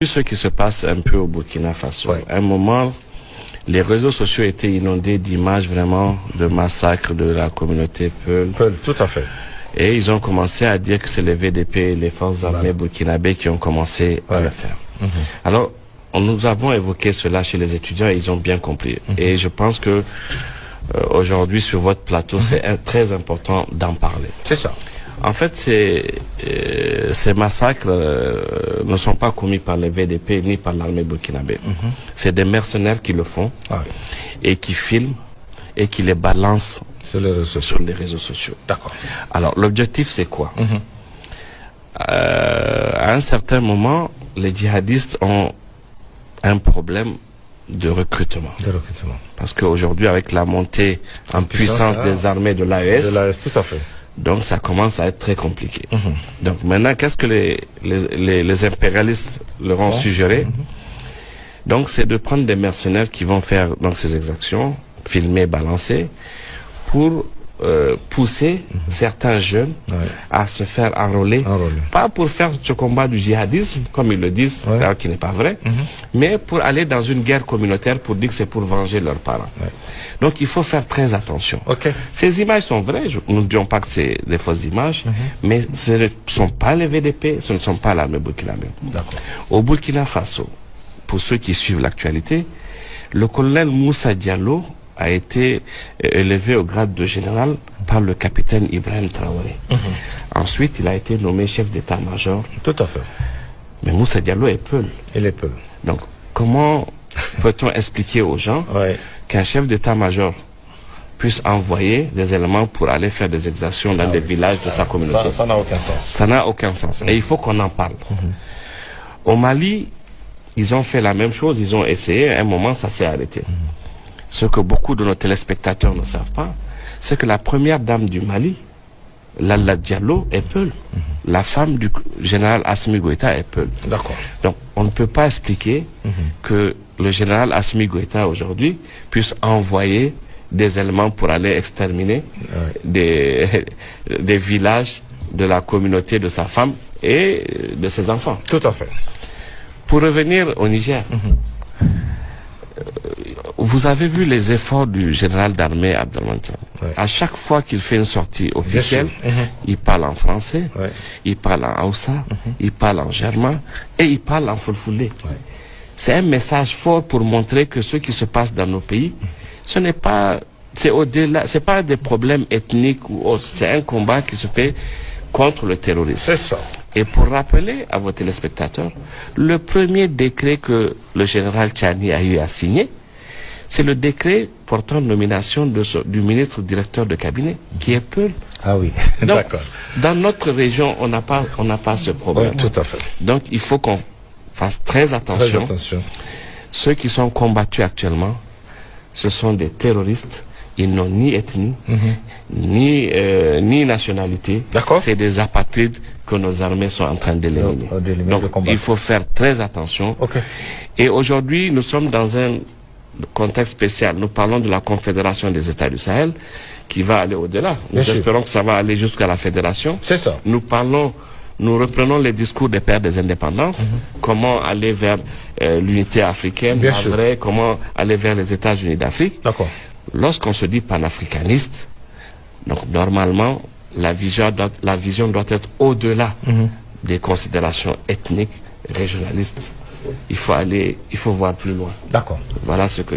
Ce qui se passe un peu au Burkina Faso. Ouais. À un moment, les réseaux sociaux étaient inondés d'images vraiment de massacres de la communauté Peul. Peul, tout à fait. Et ils ont commencé à dire que c'est les VDP, les forces armées burkinabées qui ont commencé à le faire. Alors, nous avons évoqué cela chez les étudiants et ils ont bien compris. Et je pense que aujourd'hui sur votre plateau, c'est très important d'en parler. C'est ça. En fait, ces massacres ne sont pas commis par les VDP ni par l'armée burkinabé. C'est des mercenaires qui le font et qui filment et qui les balancent sur les réseaux sociaux. D'accord. Alors, l'objectif, c'est quoi? À un certain moment, les djihadistes ont un problème de recrutement. Parce qu'aujourd'hui, avec la montée en puissance des armées de l'AES, tout à fait. donc ça commence à être très compliqué. Donc maintenant, qu'est-ce que les impérialistes leur ont suggéré? Donc c'est de prendre des mercenaires qui vont faire donc ces exactions, filmer, balancer, pour pousser certains jeunes à se faire enrôler. Pas pour faire ce combat du djihadisme, comme ils le disent, alors qui n'est pas vrai, mais pour aller dans une guerre communautaire pour dire que c'est pour venger leurs parents. Donc il faut faire très attention. Ces images sont vraies, nous ne disons pas que c'est des fausses images, mais ce ne sont pas les VDP, ce ne sont pas l'armée burkinabé. Au Burkina Faso, pour ceux qui suivent l'actualité, le colonel Moussa Diallo a été élevé au grade de général par le capitaine Ibrahim Traoré. Ensuite, il a été nommé chef d'état-major. Tout à fait. Mais Moussa Diallo est Peul. Il est Peul. Donc, comment peut-on expliquer aux gens qu'un chef d'état-major puisse envoyer des éléments pour aller faire des exactions dans des villages de sa communauté? Ça n'a aucun sens. Ça n'a aucun sens. Et il faut qu'on en parle. Au Mali, ils ont fait la même chose. Ils ont essayé. À un moment, ça s'est arrêté. Ce que beaucoup de nos téléspectateurs ne savent pas, c'est que la première dame du Mali, Lalla Diallo, est Peul. La femme du général Assimi Goïta est Peul. Donc, on ne peut pas expliquer que le général Assimi Goïta, aujourd'hui, puisse envoyer des éléments pour aller exterminer des villages de la communauté de sa femme et de ses enfants. Tout à fait. Pour revenir au Niger, vous avez vu les efforts du général d'armée Abdelmantan. À chaque fois qu'il fait une sortie officielle, il parle en français, il parle en Hausa, il parle en germain et il parle en fulfulde. C'est un message fort pour montrer que ce qui se passe dans nos pays, ce n'est pas, c'est au-delà, c'est pas des problèmes ethniques ou autres, c'est un combat qui se fait contre le terrorisme. C'est ça. Et pour rappeler à vos téléspectateurs, le premier décret que le général Tchani a eu à signer, c'est le décret portant nomination du ministre directeur de cabinet, qui est Peul. Ah oui, d'accord. Dans notre région, on n'a pas ce problème. Tout à fait. Donc il faut qu'on fasse très attention. Ceux qui sont combattus actuellement, ce sont des terroristes. Ils n'ont ni ethnie, ni nationalité. C'est des apatrides que nos armées sont en train d'éliminer. Donc il faut faire très attention. Et aujourd'hui, nous sommes dans un contexte spécial. Nous parlons de la Confédération des États du Sahel qui va aller au-delà. Nous espérons que ça va aller jusqu'à la fédération. C'est ça. Nous reprenons les discours des pères des indépendances. Comment aller vers l'unité africaine, comment aller vers les États-Unis d'Afrique. Lorsqu'on se dit panafricaniste, donc normalement la vision doit être au-delà des considérations ethniques, régionalistes. Il faut voir plus loin. Voilà ce que